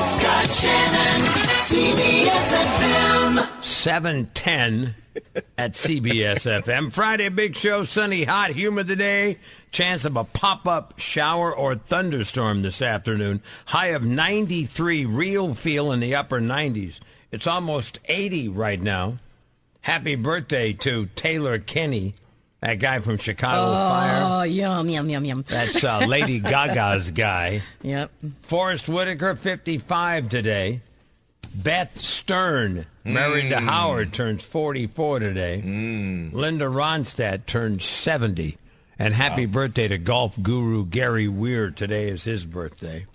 Scott Shannon, CBS-FM. 7:10 at CBS-FM. Friday, big show, sunny, hot, humid today. Chance of a pop-up shower or thunderstorm this afternoon. High of 93, real feel in the upper 90s. It's almost 80 right now. Happy birthday to Taylor Kinney, that guy from Chicago Fire. Oh, yum, yum, yum, yum. That's Lady Gaga's guy. Yep. Forrest Whitaker, 55 today. Beth Stern, married to Howard, turns 44 today. Linda Ronstadt turns 70. And happy birthday to golf guru Gary Weir. Today is his birthday.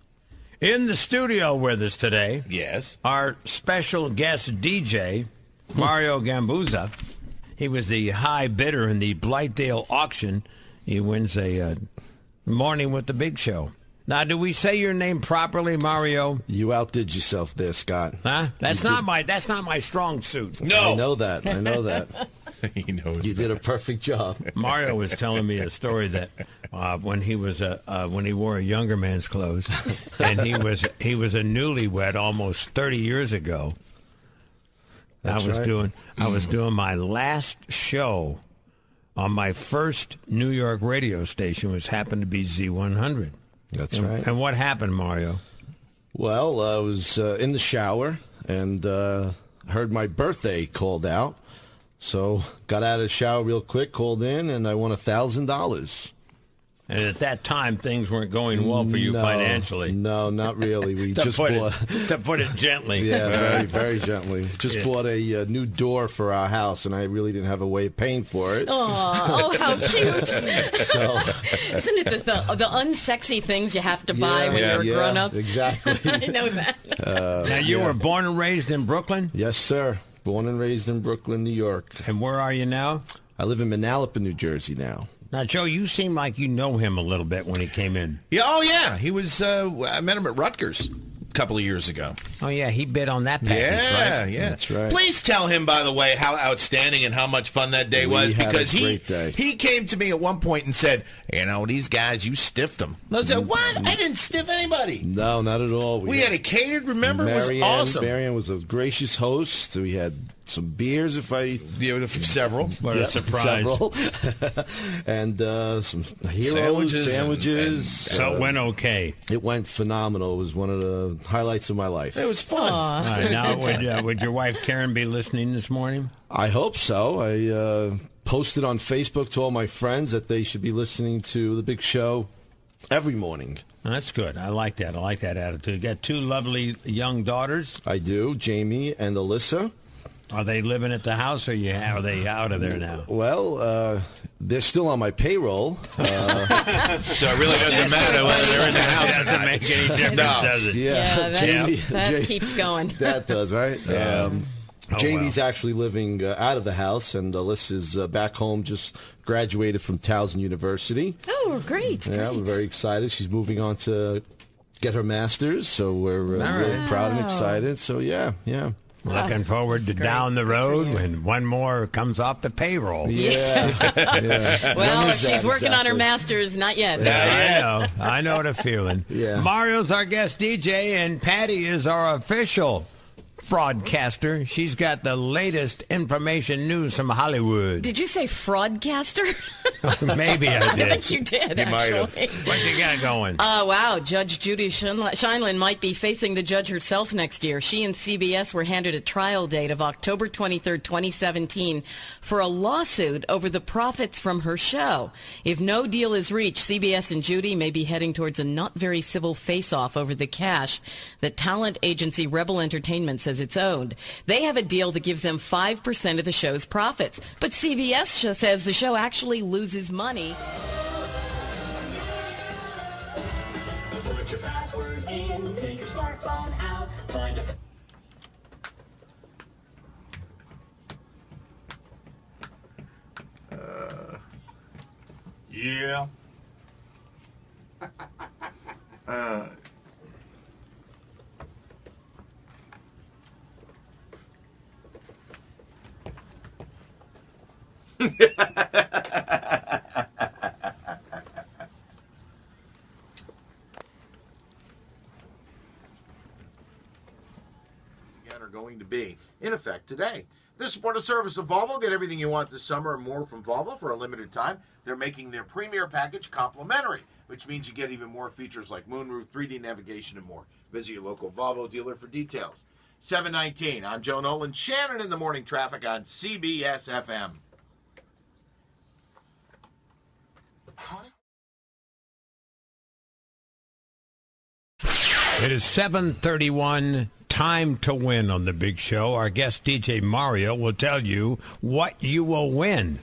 In the studio with us today, yes, our special guest DJ, Mario Gambuza. He was the high bidder in the Blightdale auction. He wins a Morning with the Big Show. Now, do we say your name properly, Mario? You outdid yourself there, Scott. Huh? That's not my strong suit. No. I know that. He knows. You did a perfect job. Mario was telling me a story that when he was when he wore a younger man's clothes, and he was a newlywed almost 30 years ago. That's I was doing my last show on my first New York radio station, which happened to be Z100. That's right. And what happened, Mario? Well, I was in the shower and heard my birthday called out. So got out of the shower real quick, called in, and I won $1,000. And at that time, things weren't going well for you financially. No, not really. We to just bought, put it gently. Yeah, very, very gently. Just bought a new door for our house, and I really didn't have a way of paying for it. Oh, how cute! So, isn't it the unsexy things you have to buy when you're a grown up? Exactly. I know that. Now you were born and raised in Brooklyn? Yes, sir. Born and raised in Brooklyn, New York. And where are you now? I live in Manalapan, New Jersey now. Now, Joe, you seem like you know him a little bit when he came in. Yeah, oh yeah, he was. I met him at Rutgers a couple of years ago. Oh yeah, he bid on that package, right? Yeah, that's right. Please tell him, by the way, how outstanding and how much fun that day was, because he came to me at one point and said, "You know, these guys, you stiffed them." And I said, "What? I didn't stiff anybody." No, not at all. We had it catered. Remember, it was awesome. Marianne was a gracious host. We had some beers, several. What a surprise! Several, and some sandwiches. So it went okay. It went phenomenal. It was one of the highlights of my life. It was fun. All right, now, would your wife Karen be listening this morning? I hope so. I posted on Facebook to all my friends that they should be listening to the Big Show every morning. That's good. I like that. I like that attitude. You got two lovely young daughters. I do, Jamie and Alyssa. Are they living at the house, or are they out of there now? Well, they're still on my payroll. So it really doesn't matter whether they're in the house or not. Doesn't make any difference, does it? That keeps going. That does, right? Yeah. Jamie's actually living out of the house, and Alyssa's back home, just graduated from Towson University. Oh, great. Yeah, we're very excited. She's moving on to get her master's, so we're really proud and excited. So, yeah. Looking forward to down the road when one more comes off the payroll. Yeah. Well, if she's working on her master's, not yet. Yeah, I know the feeling. Yeah. Mario's our guest DJ, and Patty is our official fraudcaster. She's got the latest information news from Hollywood. Did you say fraudcaster? Maybe I did. I think you did, You might have. What you got going? Wow. Judge Judy Scheindlin might be facing the judge herself next year. She and CBS were handed a trial date of October 23rd, 2017 for a lawsuit over the profits from her show. If no deal is reached, CBS and Judy may be heading towards a not very civil face-off over the cash that talent agency Rebel Entertainment says it's owed. They have a deal that gives them 5% of the show's profits. But CBS says the show actually loses money. Put your password in, take your smartphone out, find a... Yeah. in effect today. The supportive service of Volvo. Get everything you want this summer and more from Volvo for a limited time. They're making their premier package complimentary, which means you get even more features like moonroof, 3D navigation, and more. Visit your local Volvo dealer for details. 7:19. I'm Joe Nolan. Shannon in the morning traffic on CBS-FM. It is 7:31. Time to win on the big show. Our guest DJ Mario will tell you what you will win.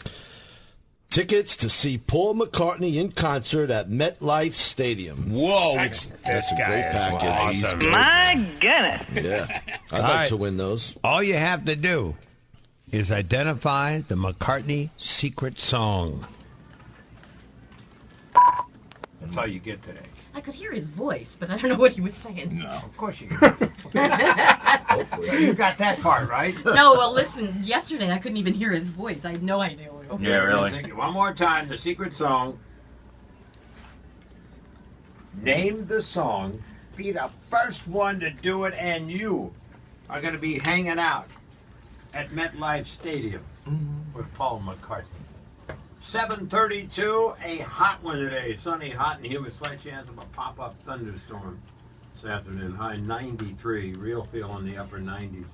Tickets to see Paul McCartney in concert at MetLife Stadium. Whoa. That's a great package. Awesome. My goodness. Yeah. I'd like to win those. All you have to do is identify the McCartney secret song. That's all you get today. I could hear his voice, but I don't know what he was saying. No, of course you can. So you got that part, right? No, well, listen, yesterday I couldn't even hear his voice. I had no idea. Yeah, really. One more time, the secret song. Name the song. Be the first one to do it, and you are going to be hanging out at MetLife Stadium with Paul McCartney. 7:32, a hot one today. Sunny, hot, and humid. Slight chance of a pop-up thunderstorm this afternoon. High 93. Real feel in the upper 90s.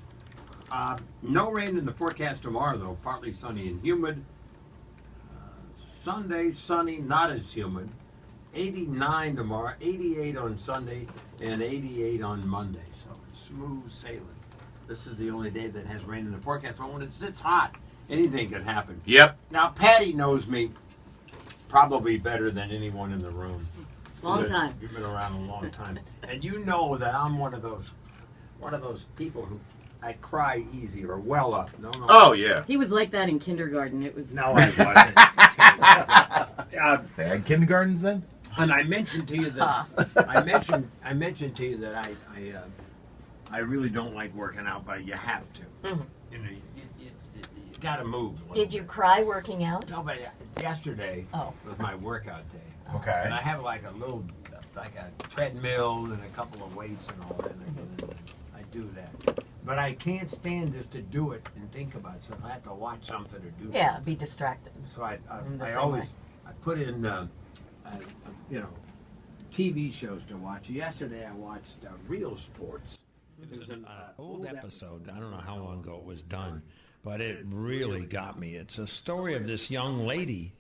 No rain in the forecast tomorrow, though. Partly sunny and humid. Sunday, sunny, not as humid. 89 tomorrow, 88 on Sunday, and 88 on Monday. So smooth sailing. This is the only day that has rain in the forecast. But when it's hot, anything could happen. Yep. Now, Patty knows me probably better than anyone in the room. Long time. You've been around a long time. And you know that I'm one of those people who I cry easy or well up. No. Oh, yeah. He was like that in kindergarten. It was... No, I wasn't. They had kindergartens then? And I mentioned to you that I mentioned to you that I really don't like working out, but you have to. Mm-hmm. You know, you got to move. Did you cry working out? No, but yesterday was my workout day. Okay. And I have like a treadmill and a couple of weights and all that. And I do that. But I can't stand just to do it and think about stuff. I have to watch something or do something. Yeah, be distracted. So I put in, TV shows to watch. Yesterday I watched Real Sports. It was an old episode. I don't know how long ago it was done, but it really got me. It's a story of this young lady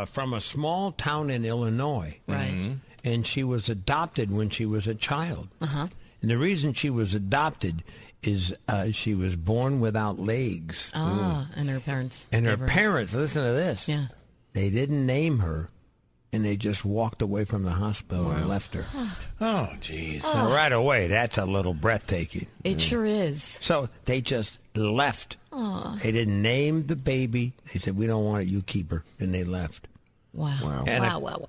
from a small town in Illinois. Right. Mm-hmm. And she was adopted when she was a child. Uh-huh. And the reason she was adopted is she was born without legs. And her parents. And her parents, listen to this. Yeah. They didn't name her, and they just walked away from the hospital and left her. Oh, jeez. So right away, that's a little breathtaking. It sure is. So they just left. They didn't name the baby. They said, we don't want it, you keep her. And they left. Wow. And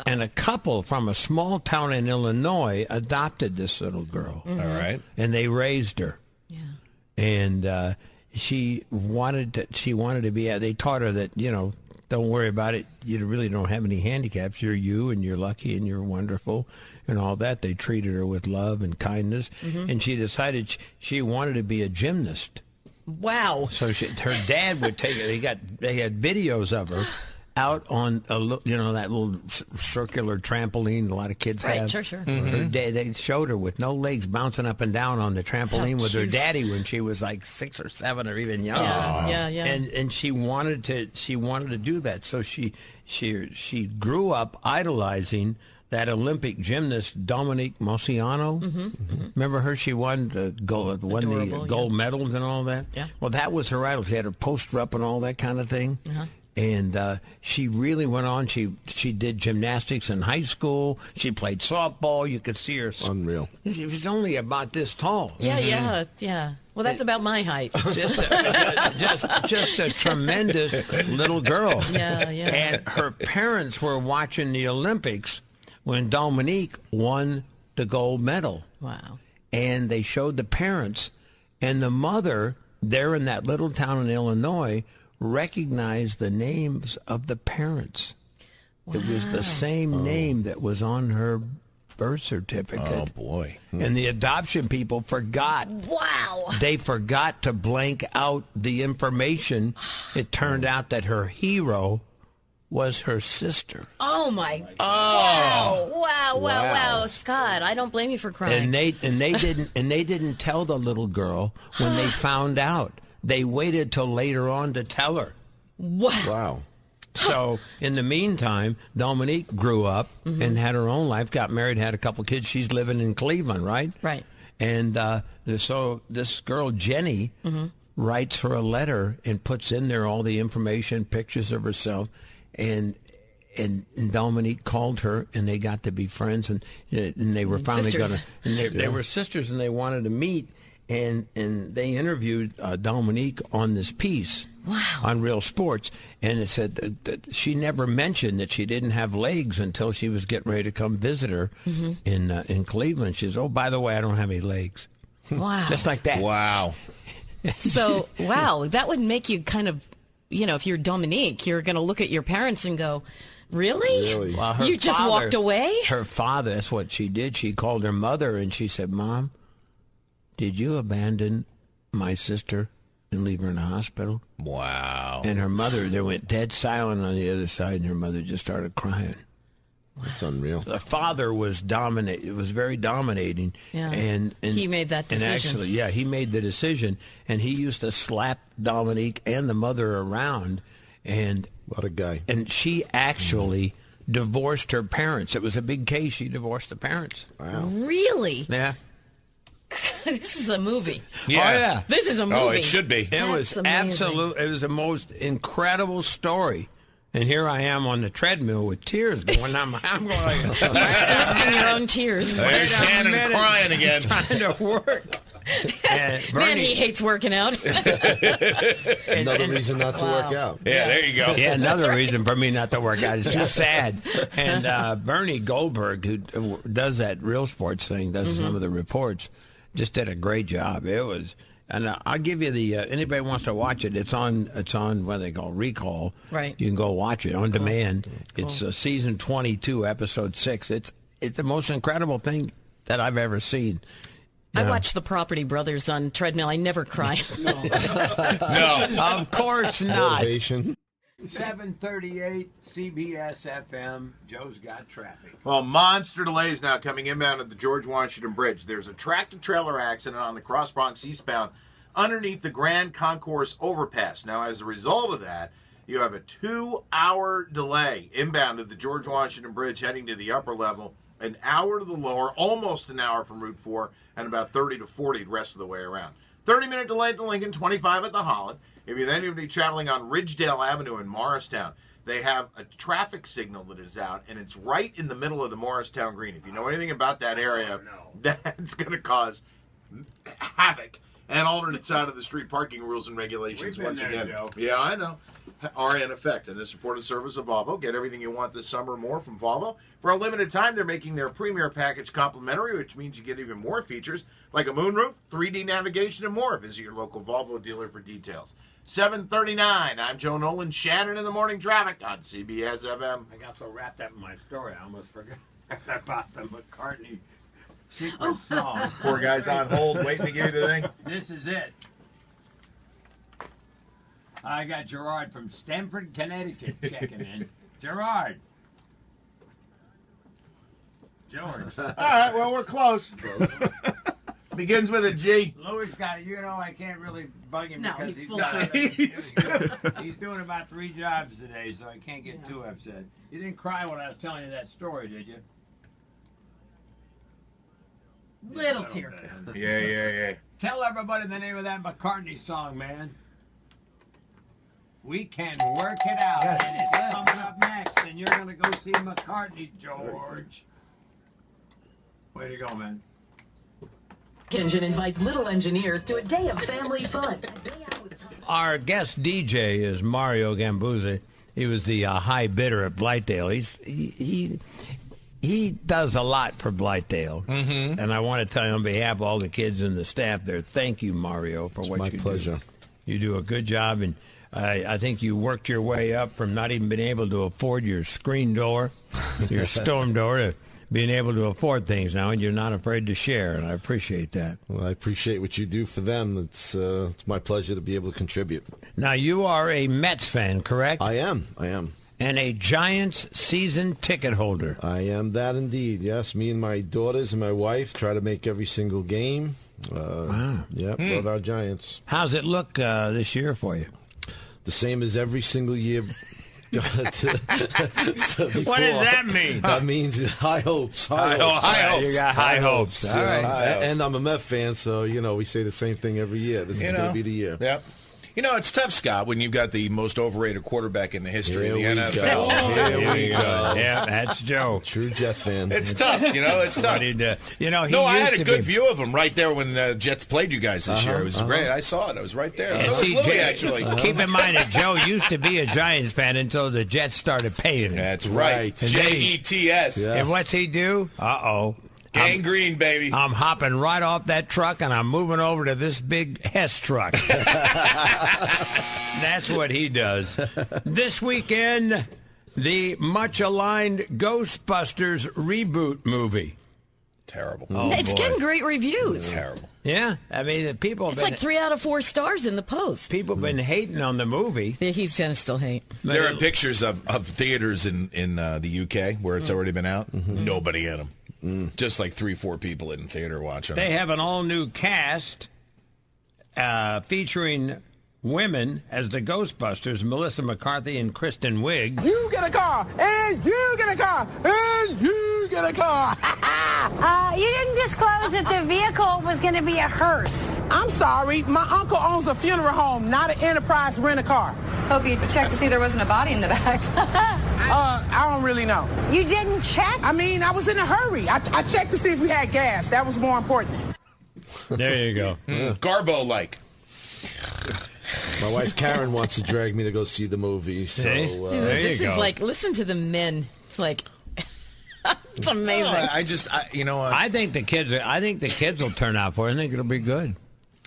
and a couple from a small town in Illinois adopted this little girl. Mm-hmm. All right. And they raised her. Yeah. And she wanted to be, they taught her that, don't worry about it. You really don't have any handicaps. You're you, and you're lucky, and you're wonderful, and all that. They treated her with love and kindness, and she decided she wanted to be a gymnast. Wow. So her dad would take her. They had videos of her out on that little circular trampoline a lot of kids have. Sure. Mm-hmm. Her dad, they showed her with no legs bouncing up and down on the trampoline with her daddy when she was like 6 or 7 or even younger. Yeah. And she wanted to do that. So she grew up idolizing that Olympic gymnast Dominique Moceanu. Mm-hmm. Remember her? She won the gold medals and all that. Yeah. Well, that was her idol. She had her poster up and all that kind of thing. Uh-huh. And she really went on. She did gymnastics in high school. She played softball. You could see her. Unreal. She was only about this tall. Yeah. Well, that's about my height. Just a tremendous little girl. Yeah. And her parents were watching the Olympics when Dominique won the gold medal. Wow. And they showed the parents, and the mother there in that little town in Illinois recognized the names of the parents. Wow. It was the same name that was on her birth certificate. Oh, boy. And the adoption people forgot. Wow. They forgot to blank out the information. It turned out that her hero was her sister. Oh, my. Oh. Wow. Scott, I don't blame you for crying. And they didn't tell the little girl when they found out. They waited till later on to tell her. Wow. So in the meantime, Dominique grew up and had her own life, got married, had a couple kids. She's living in Cleveland, right? Right. And so this girl, Jenny, writes her a letter and puts in there all the information, pictures of herself. And Dominique called her, and they got to be friends, and they were finally going to. And they were sisters, and they wanted to meet. And they interviewed Dominique on this piece on Real Sports, and it said that she never mentioned that she didn't have legs until she was getting ready to come visit her in Cleveland. She says, "Oh, by the way, I don't have any legs." Wow. Just like that. Wow. So, that would make you kind of, if you're Dominique, you're going to look at your parents and go, really? Well, her you just father- walked away? Her father, that's what she did. She called her mother, and she said, "Mom, did you abandon my sister and leave her in the hospital?" Wow. And her mother, they went dead silent on the other side, and her mother just started crying. That's unreal. The father was very dominating. Yeah. And He made that decision. And actually, he made the decision, and he used to slap Dominique and the mother around. And What a guy. And she actually divorced her parents. It was a big case. She divorced the parents. Wow. Really? Yeah. This is a movie. Yeah. Oh, yeah. This is a movie. Oh, it should be. It was That's amazing. absolute. It was the most incredible story. And here I am on the treadmill with tears going. I'm going like, Collecting your own tears. There's Wait a Shannon minute. crying again. trying to work. And Man, he hates working out. Another reason not to work out. Yeah, there you go. Yeah, another reason for me not to work out. It's too sad. And Bernie Goldberg, who does that Real Sports thing, does some of the reports, just did a great job. It was, and I'll give you the anybody wants to watch it. It's on what they call Recall. Right. You can go watch it on demand. Cool. It's season 22, episode 6. It's the most incredible thing that I've ever seen. I watch The Property Brothers on treadmill. I never cry. No. Of course not. Motivation. 738 CBS-FM. Joe's got traffic. Well, monster delays now coming inbound at the George Washington Bridge. There's a tractor-trailer accident on the Cross Bronx eastbound underneath the Grand Concourse overpass. Now, as a result of that, you have a 2-hour delay inbound at the George Washington Bridge heading to the upper level, an hour to the lower, almost an hour from Route 4, and about 30 to 40 the rest of the way around. 30-minute delay to Lincoln, 25 at the Holland. If you then need to be traveling on Ridgedale Avenue in Morristown, they have a traffic signal that is out, and it's right in the middle of the Morristown Green. If you know anything about that area, that's going to cause havoc. And alternate side of the street parking rules and regulations once again. Joe. Yeah, I know. Are in effect. And the supported service of Volvo. Get everything you want this summer more from Volvo. For a limited time, they're making their premier package complimentary, which means you get even more features like a moonroof, 3D navigation, and more. Visit your local Volvo dealer for details. 7:39. I'm Joe Nolan. Shannon in the morning traffic on CBS-FM. I got so wrapped up in my story, I almost forgot about the McCartney secret song. Poor guy's on hold, waiting to give you the thing. This is it. I got Gerard from Stamford, Connecticut checking in. Gerard. George. All right, well, we're close. Begins with a G. Louis got, I can't really bug him No, because he's full service. he's doing about 3 jobs today, so I can't get too upset. You didn't cry when I was telling you that story, did you? Little tear. Yeah. Tell everybody the name of that McCartney song, man. We Can Work It Out. Yes. And it's coming up next, and you're going to go see McCartney, George. Way to go, man. Engine invites little engineers to a day of family fun. Our guest DJ is Mario Gambuzzi. He was the high bidder at Blightdale. He does a lot for Blightdale. Mm-hmm. And I want to tell you on behalf of all the kids and the staff there, thank you, Mario, for what you do. My pleasure. You do a good job, and I think you worked your way up from not even being able to afford your screen door, your storm door, to being able to afford things now, and you're not afraid to share, and I appreciate that. Well, I appreciate what you do for them. It's my pleasure to be able to contribute. Now, you are a Mets fan, correct? I am. And a Giants season ticket holder. I am that indeed, yes. Me and my daughters and my wife try to make every single game. Wow. Yep, love our Giants. How's it look this year for you? The same as every single year. What does that mean? That means high hopes. High hopes. You got high hopes. All right. And I'm a Met fan, so, we say the same thing every year. This is going to be the year. Yep. It's tough, Scott, when you've got the most overrated quarterback in the history of the NFL. Here we go. Yeah, that's Joe. True Jet fan. It's tough, It's tough. I had a good view of him right there when the Jets played you guys this year. It was great. I saw it. I was right there. So was Louie, actually. Keep in mind that Joe used to be a Giants fan until the Jets started paying him. That's right. Jets. Yes. And what's he do? Uh-oh. Gangrene, baby. I'm hopping right off that truck, and I'm moving over to this big Hess truck. That's what he does. This weekend, the much-aligned Ghostbusters reboot movie. Terrible. Oh, it's getting great reviews. Terrible. Yeah, I mean, people have It's like 3 out of 4 stars in the Post. People have been hating on the movie. Yeah, he's going to still hate. There are pictures of theaters in the UK where it's already been out. Nobody in them. Just like 3-4 people in theater watching. They have an all-new cast featuring women as the Ghostbusters, Melissa McCarthy and Kristen Wiig. You get a car, and you get a car, and you get a car. You didn't disclose that the vehicle was going to be a hearse. I'm sorry, my uncle owns a funeral home, not an Enterprise rent-a-car. Hope you checked to see there wasn't a body in the back. I don't really know. You didn't check? I mean, I was in a hurry. I checked to see if we had gas. That was more important. There you go. Garbo-like. My wife Karen wants to drag me to go see the movie. So this is like, listen to the men. It's like, it's amazing. I think the kids will turn out for it. I think it'll be good.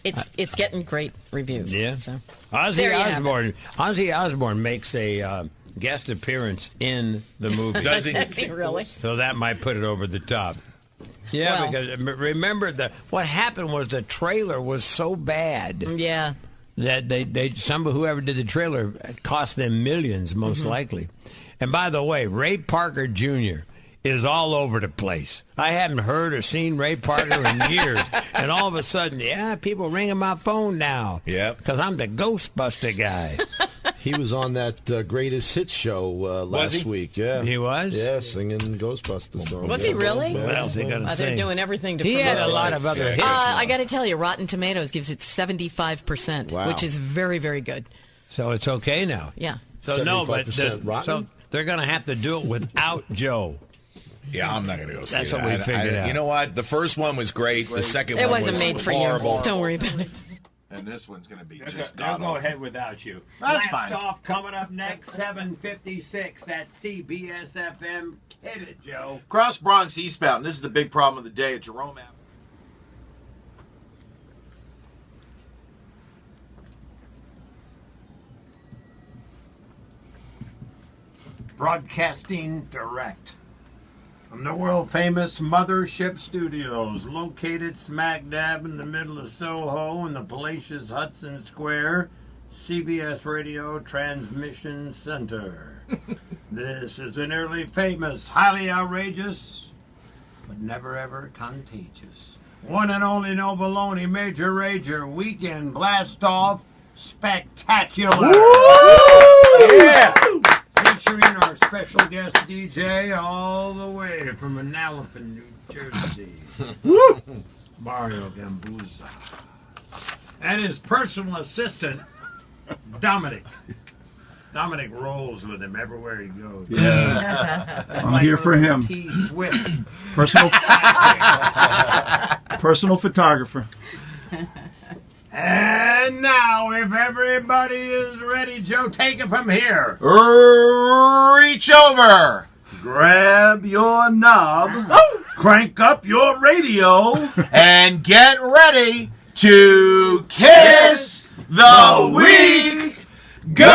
It's getting great reviews. Yeah. So. Ozzy Osbourne makes a guest appearance in the movie. Does he? Really? So that might put it over the top. Yeah, because remember what happened was the trailer was so bad. Yeah. That whoever did the trailer cost them millions, most likely. And by the way, Ray Parker Jr. is all over the place. I haven't heard or seen Ray Parker in years. And all of a sudden, people ringing my phone now. Yeah. Because I'm the Ghostbuster guy. He was on that Greatest Hits show last week. Yeah, he was. Yeah, singing Ghostbusters songs. Was he really? What else he got to sing? They're doing everything to. He promote had a lot of other hits. I got to tell you, Rotten Tomatoes gives it 75%, which is very, very good. So it's okay now. Yeah. So no, but so they're going to have to do it without Joe. Yeah, I'm not going to go see it. That's what we figured out. You know what? The first one was great. The second one was horrible. It wasn't made for you. Don't worry about it. And this one's going to be I'll go ahead without you. That's fine. Off coming up next, 7:56 at CBS-FM. Hit it, Joe. Cross Bronx eastbound. This is the big problem of the day at Jerome Avenue. Broadcasting direct from the world-famous Mothership Studios, located smack dab in the middle of Soho in the palatial Hudson Square, CBS Radio Transmission Center. This is the nearly famous, highly outrageous, but never ever contagious. One and only No Baloney Major Rager Weekend Blast-Off Spectacular. Yeah! Featuring our special guest DJ all the way from Manalapan, New Jersey, Mario Gambuza, and his personal assistant, Dominic. Dominic rolls with him everywhere he goes. Yeah, I'm here for him. T. Swift. Personal photographer. And now, if everybody is ready, Joe, take it from here. Reach over. Grab your knob. Crank up your radio. And get ready to kiss the week goodbye.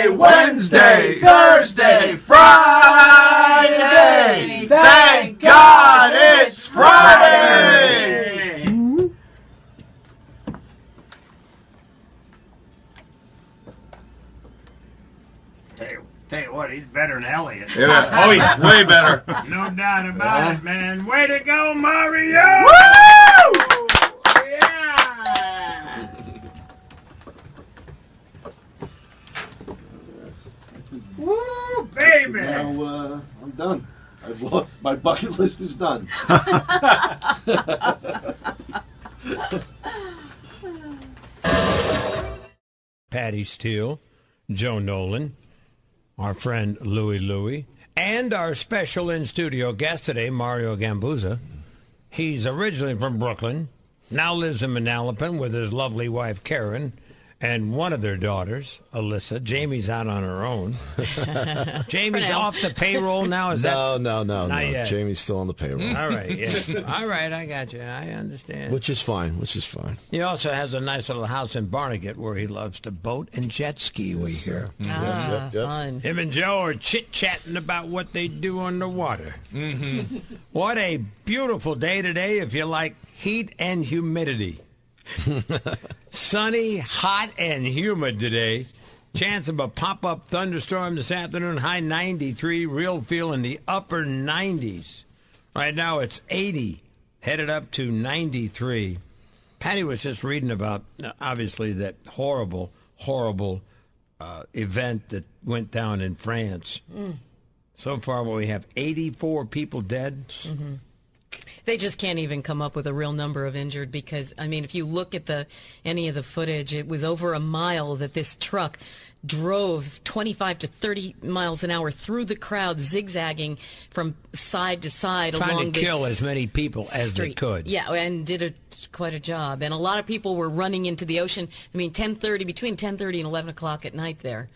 Tuesday, Wednesday, Thursday, Friday. Thank God it's Friday. Tell you what, he's better than Elliot. Yeah. Oh, yeah. Way better. No doubt about it, man. Way to go, Mario! Woo! Yeah! Woo, baby! Now I'm done. My bucket list is done. Patty Steele, Joe Nolan, our friend Louie, and our special in-studio guest today, Mario Gambuza. He's originally from Brooklyn, now lives in Manalapan with his lovely wife, Karen, and one of their daughters, Alyssa. Jamie's out on her own. Jamie's off the payroll now? Is No. Not yet. Jamie's still on the payroll. All right, yeah. All right, I got you. I understand. Which is fine. He also has a nice little house in Barnegat where he loves to boat and jet ski, we hear. Yep. Fun. Him and Joe are chit-chatting about what they do on the water. Mm-hmm. What a beautiful day today if you like heat and humidity. Sunny, hot, and humid today. Chance of a pop-up thunderstorm this afternoon. High 93. Real feel in the upper 90s. Right now it's 80. Headed up to 93. Patty was just reading about, obviously, that horrible event that went down in France. So far, we have 84 people dead. Mm-hmm. They just can't even come up with a real number of injured because, I mean, if you look at any of the footage, it was over a mile that this truck drove 25 to 30 miles an hour through the crowd, zigzagging from side to side along this trying to kill as many people as they could. Yeah, and did quite a job. And a lot of people were running into the ocean. I mean, between 10:30 and 11 o'clock at night there.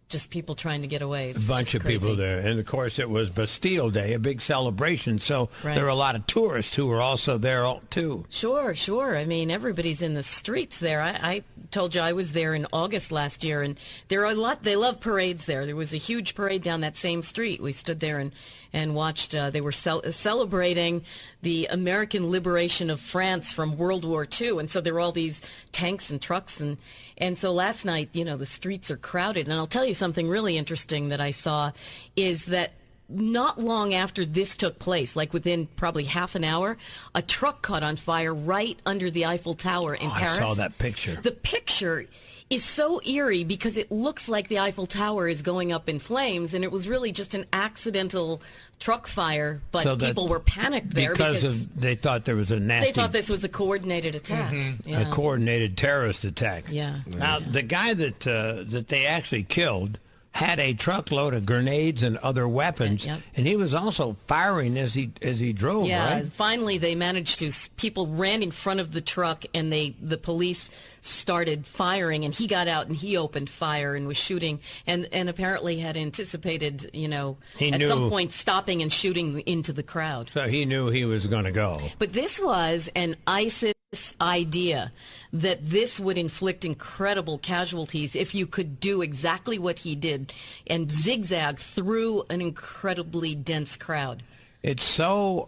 Just people trying to get away. It's a bunch of crazy. people there. And, of course, it was Bastille Day, a big celebration. So there were a lot of tourists who were also there, too. Sure. I mean, everybody's in the streets there. I told you I was there in August last year, and there are a lot. They love parades there. There was a huge parade down that same street. We stood there and watched. They were celebrating the American liberation of France from World War II. And so there were all these tanks and trucks. And so last night, the streets are crowded. And I'll tell you something really interesting that I saw is that not long after this took place, like within probably half an hour, a truck caught on fire right under the Eiffel Tower in Paris. I saw that picture. The picture is so eerie because it looks like the Eiffel Tower is going up in flames, and it was really just an accidental truck fire, but so people were panicked there because they thought there was a nasty... They thought this was a coordinated attack. Mm-hmm. Yeah. A coordinated terrorist attack. Yeah. Now, the guy that they actually killed had a truckload of grenades and other weapons, and he was also firing as he drove, right? Finally they managed to. People ran in front of the truck, and the police started firing, and he got out and he opened fire and was shooting, and apparently had anticipated, at some point stopping and shooting into the crowd. So he knew he was going to go. But this was an ISIS idea that this would inflict incredible casualties if you could do exactly what he did and zigzag through an incredibly dense crowd. It's so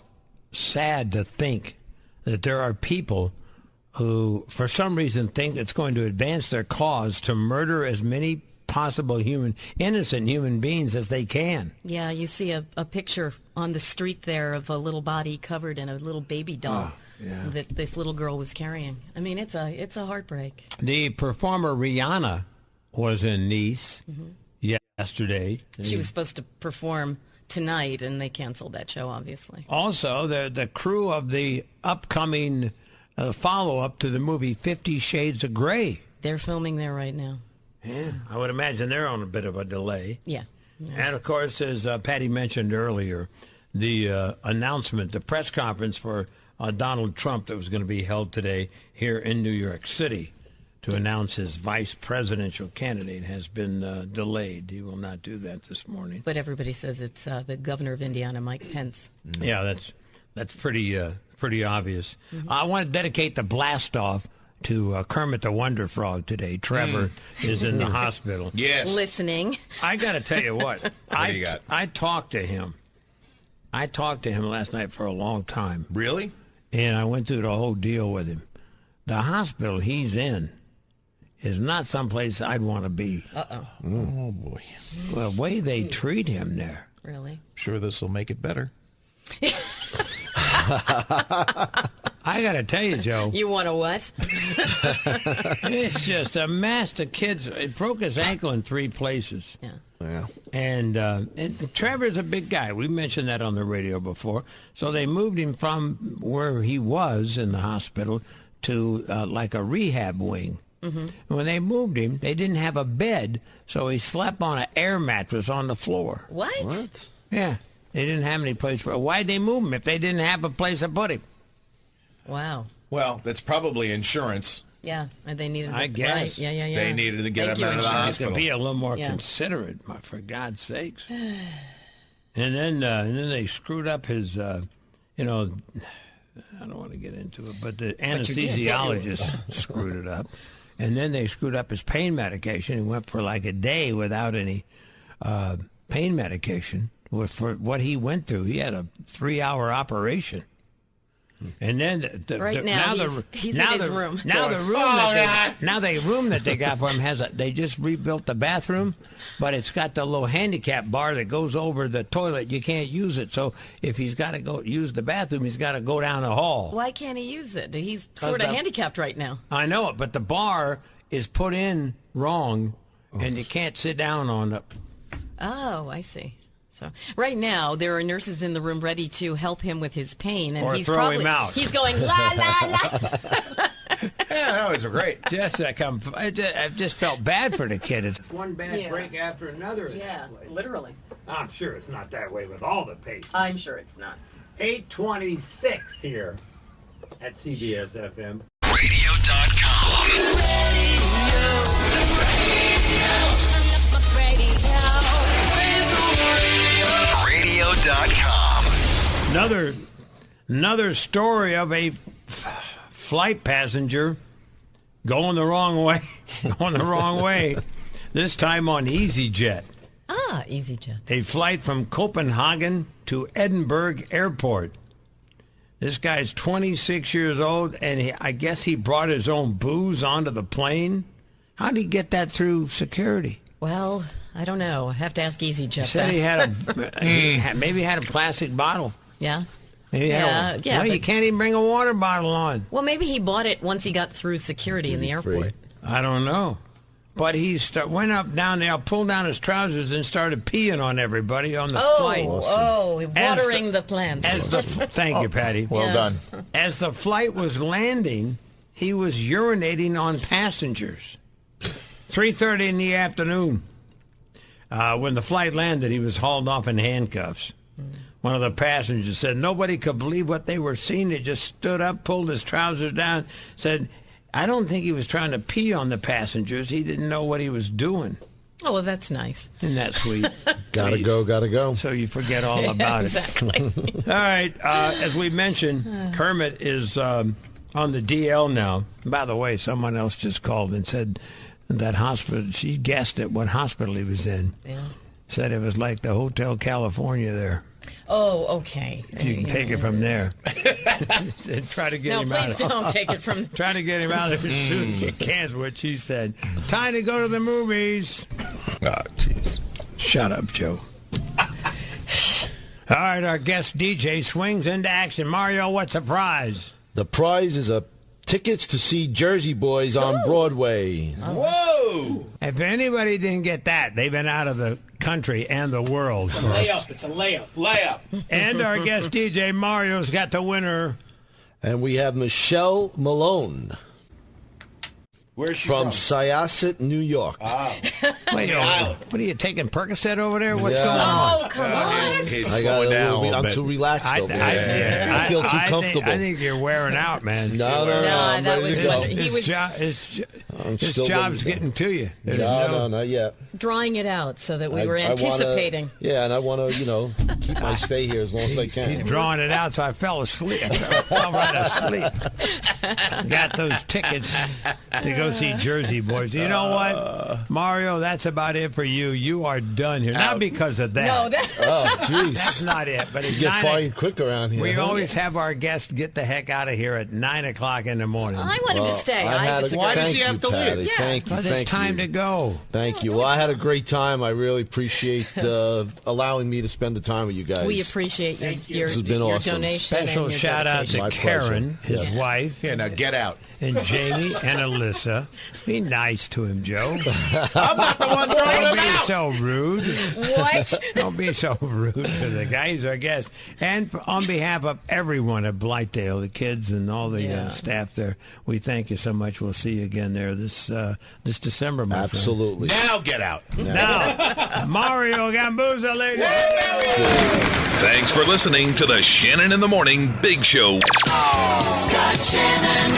sad to think that there are people who, for some reason, think it's going to advance their cause to murder as many possible innocent human beings as they can. Yeah, you see a picture on the street there of a little body covered in a little baby doll. That this little girl was carrying. I mean, it's a heartbreak. The performer Rihanna was in Nice yesterday. She was supposed to perform tonight, and they canceled that show, obviously. Also, the crew of the upcoming follow-up to the movie 50 Shades of Grey. They're filming there right now. Yeah, I would imagine they're on a bit of a delay. Yeah. And, of course, as Patty mentioned earlier, the announcement, the press conference for Donald Trump that was going to be held today here in New York City to announce his vice presidential candidate has been delayed. He will not do that this morning. But everybody says it's the governor of Indiana, Mike Pence. Yeah, that's pretty obvious. I want to dedicate the blast-off to Kermit the Wonder Frog today. Trevor is in the hospital. Yes. Listening. I got to tell you what. What do you got? I talked to him. I talked to him last night for a long time. Really? And I went through the whole deal with him. The hospital he's in is not someplace I'd want to be. Uh-oh. Oh, boy. Well, the way they treat him there. Really? Sure this will make it better. I got to tell you, Joe. You want to what? It's just a mess. The kids, it broke his ankle in 3 places. Yeah. And Trevor's a big guy. We mentioned that on the radio before. So they moved him from where he was in the hospital to like a rehab wing. Mm-hmm. When they moved him, they didn't have a bed, so he slept on an air mattress on the floor. What? Yeah. They didn't have any place for. Why'd they move him if they didn't have a place to put him? Wow. Well, that's probably insurance. Yeah, and they needed. I guess. Right. Yeah. They needed to get him out of the hospital. To be a little more considerate, for God's sakes. And then they screwed up his. I don't want to get into it, but the anesthesiologist screwed it up, and then they screwed up his pain medication. He went for like a day without any pain medication. For what he went through, he had a 3-hour operation. And then he's in his room. The room that they got for him they just rebuilt the bathroom, but it's got the little handicap bar that goes over the toilet. You can't use it, so if he's got to go use the bathroom, he's got to go down the hall. Why can't he use it? He's sort of handicapped right now. I know it, but the bar is put in wrong, and you can't sit down on it. Oh, I see. So right now, there are nurses in the room ready to help him with his pain, and he's throw him out. He's going la la la. Yeah, no, it's great. I just felt bad for the kid. It's one bad break after another. Yeah, literally. I'm sure it's not that way with all the patients. I'm sure it's not. 8:26 here at CBS-FM. Radio.com. Another story of a flight passenger going the wrong way. This time on EasyJet. EasyJet. A flight from Copenhagen to Edinburgh Airport. This guy's 26 years old, and I guess he brought his own booze onto the plane. How did he get that through security? Well, I don't know. I have to ask EasyJet. He said he had maybe had a plastic bottle. Yeah. Well, you can't even bring a water bottle on. Well, maybe he bought it once he got through security in the airport. I don't know. But he went up down there, pulled down his trousers, and started peeing on everybody on the flight. Watering the plants. Thank you, Patty. Well done. As the flight was landing, he was urinating on passengers. 3:30 in the afternoon. When the flight landed, he was hauled off in handcuffs. One of the passengers said nobody could believe what they were seeing. He just stood up, pulled his trousers down, said, I don't think he was trying to pee on the passengers. He didn't know what he was doing. Oh, well, that's nice. Isn't that sweet? Gotta go. So you forget all about exactly. it. All right. As we mentioned, Kermit is on the DL now. By the way, someone else just called and said that hospital, she guessed at what hospital he was in. Yeah. Said it was like the Hotel California there. Oh, okay. If you can take it from there. Try to get him out. No, please don't take it from there. Try to get him out as soon as you can, is what she said. Time to go to the movies. Oh, jeez. Shut up, Joe. All right, our guest DJ swings into action. Mario, what's the prize? The prize is tickets to see Jersey Boys on Broadway. Whoa! If anybody didn't get that, they've been out of the country and the world. It's a layup. And our guest DJ Mario's got the winner. And we have Michelle Malone. Where's she from Syosset, New York. Oh. Wait, what are you taking Percocet over there? What's going on? Oh, come on. I got I'm too relaxed over there. I feel too comfortable. I think you're wearing out, man. No, that was his job's getting to you. No, not yet. Drawing it out so that we were anticipating. And I want to, keep my stay here as long as I can. He's drawing it out, so I fell asleep. I fell right asleep. Got those tickets to go see Jersey Boys. You know what, Mario? That's about it for you. You are done here. Not because of that. No, jeez. That's not it. But it's you get fired quick around here. We always have our guests get the heck out of here at 9 o'clock in the morning. I want him to stay. Why does he have to leave? Thank you. It's time to go. Thank you. Well, I had a great time. I really appreciate allowing me to spend the time with you guys. We appreciate your this has been awesome. donation. Special shout out to Karen, his wife. Yeah, now get out. And Jamie and Alyssa. Be nice to him, Joe. I'm not the one throwing him out. Don't be so rude. What? Don't be so rude to the guy. He's our guest. And on behalf of everyone at Blightdale, the kids and all the staff there, we thank you so much. We'll see you again there this December month. Absolutely. Now get out. Now, Mario Gambuza, ladies. Thanks for listening to the Shannon in the Morning Big Show. Scott Shannon.